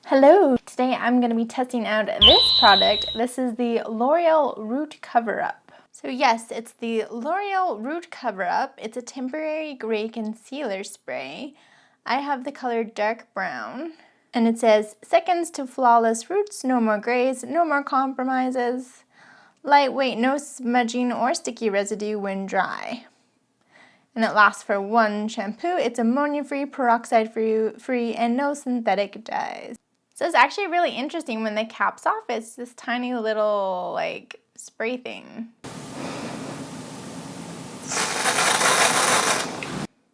Hello! Today I'm going to be testing out this product. This is the L'Oreal Root Cover-Up. So yes, it's the L'Oreal Root Cover-Up. It's a temporary gray concealer spray. I have the color dark brown. And it says, seconds to flawless roots, no more grays, no more compromises. Lightweight, no smudging or sticky residue when dry. And it lasts for one shampoo. It's ammonia-free, peroxide-free, and no synthetic dyes. So it's actually really interesting when the cap's off. It's this tiny little like spray thing.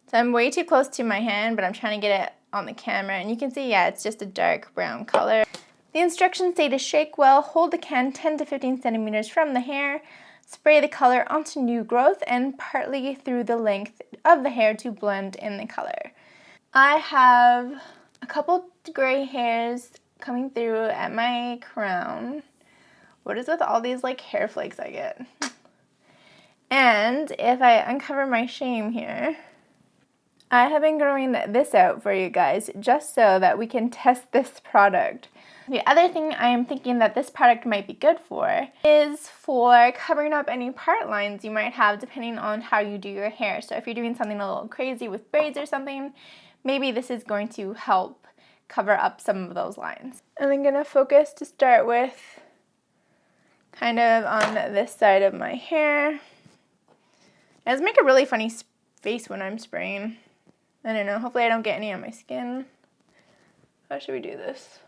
So I'm way too close to my hand, but I'm trying to get it on the camera. And you can see, yeah, it's just a dark brown color. The instructions say to shake well, hold the can 10 to 15 centimeters from the hair, spray the color onto new growth, and partly through the length of the hair to blend in the color. I have a couple gray hairs coming through at my crown. What is with all these like hair flakes I get? And if I uncover my shame here, I have been growing this out for you guys just so that we can test this product. The other thing I am thinking that this product might be good for is for covering up any part lines you might have depending on how you do your hair. So if you're doing something a little crazy with braids or something, maybe this is going to help cover up some of those lines. And I'm gonna focus to start with kind of on this side of my hair. It does make a really funny face when I'm spraying. I don't know, hopefully I don't get any on my skin. How should we do this?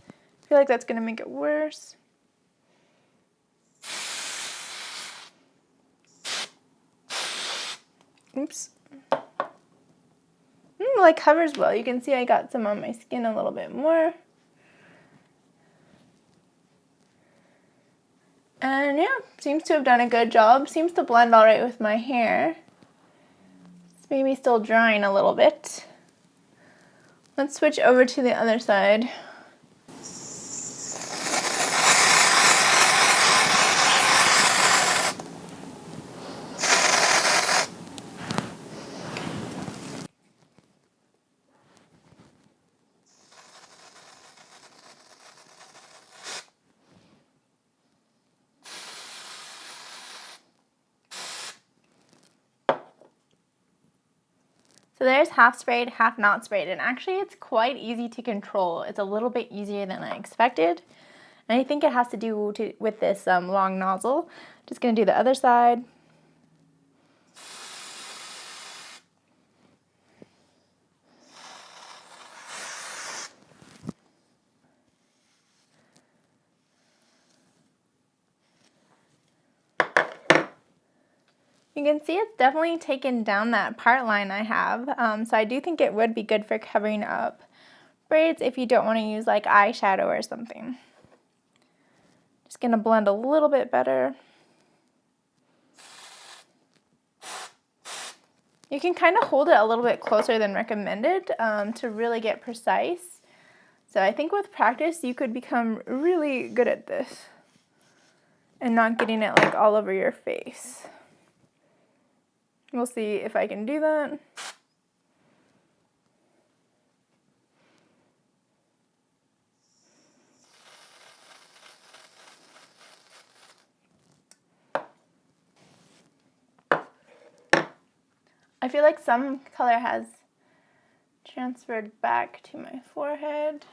I feel like that's gonna make it worse. Oops. Well, it covers well. You can see I got some on my skin a little bit more. And yeah, seems to have done a good job. Seems to blend all right with my hair. It's maybe still drying a little bit. Let's switch over to the other side. So there's half sprayed, half not sprayed, and actually it's quite easy to control. It's a little bit easier than I expected, and I think it has to do with this long nozzle. Just gonna do the other side. You can see it's definitely taken down that part line I have, so I do think it would be good for covering up braids if you don't want to use like eyeshadow or something. Just gonna blend a little bit better. You can kind of hold it a little bit closer than recommended to really get precise. So I think with practice you could become really good at this and not getting it like all over your face. We'll see if I can do that. I feel like some color has transferred back to my forehead.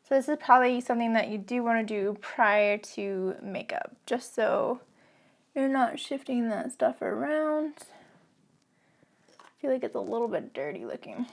So this is probably something that you do want to do prior to makeup, just so you're not shifting that stuff around. I feel like it's a little bit dirty looking.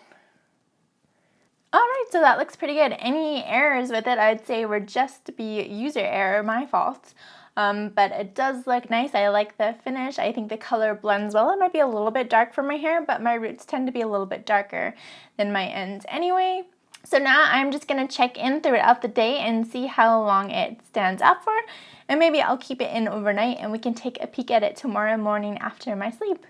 Alright, so that looks pretty good. Any errors with it, I'd say were just to be user error, my fault. But it does look nice. I like the finish. I think the color blends well. It might be a little bit dark for my hair, but my roots tend to be a little bit darker than my ends anyway. So now I'm just going to check in throughout the day and see how long it stands up for. And maybe I'll keep it in overnight and we can take a peek at it tomorrow morning after my sleep.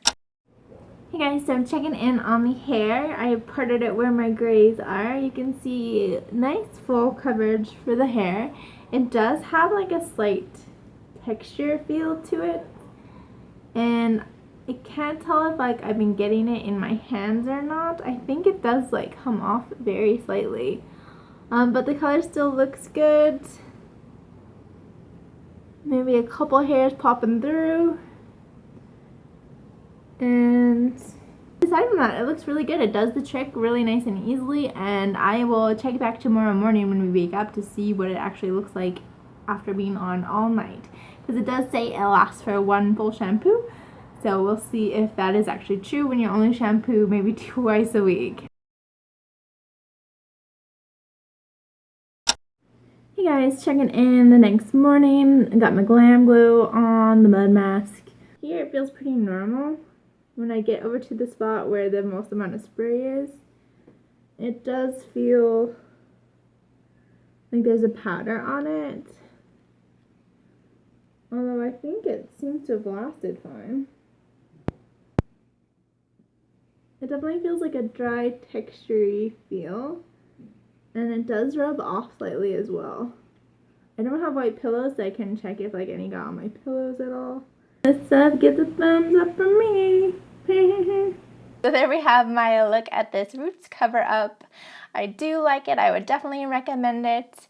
Hey guys, so I'm checking in on the hair. I parted it where my grays are. You can see nice full coverage for the hair. It does have like a slight texture feel to it. And I can't tell if like I've been getting it in my hands or not. I think it does like come off very slightly But the color still looks good. Maybe a couple hairs popping through. And aside from that, it looks really good. It does the trick really nice and easily, and I will check back tomorrow morning when we wake up to see what it actually looks like after being on all night. Because it does say it lasts for one full shampoo, so we'll see if that is actually true when you only shampoo maybe twice a week. Hey guys, checking in the next morning. I got my Glam Glow on, the mud mask. Here it feels pretty normal. When I get over to the spot where the most amount of spray is, it does feel like there's a powder on it. Although I think it seems to have lasted fine. It definitely feels like a dry, textury feel. And it does rub off slightly as well. I don't have white pillows, so I can check if like any got on my pillows at all. This stuff gets a thumbs up from me. So there we have my look at this Roots cover up. I do like it. I would definitely recommend it.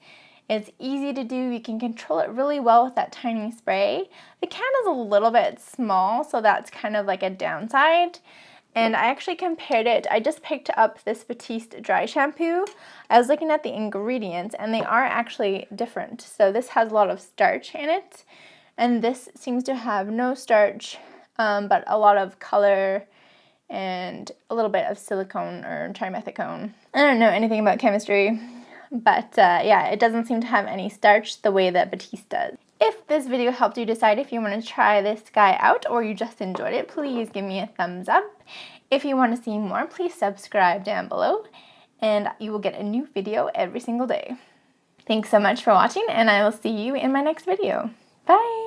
It's easy to do. You can control it really well with that tiny spray. The can is a little bit small, so that's kind of like a downside. And I actually compared it. I just picked up this Batiste dry shampoo. I was looking at the ingredients and they are actually different. So this has a lot of starch in it, and this seems to have no starch, but a lot of color and a little bit of silicone or trimethicone. I don't know anything about chemistry, but yeah, it doesn't seem to have any starch the way that Batiste does. If this video helped you decide if you want to try this guy out or you just enjoyed it, please give me a thumbs up. If you want to see more, please subscribe down below, and you will get a new video every single day. Thanks so much for watching, and I will see you in my next video. Bye!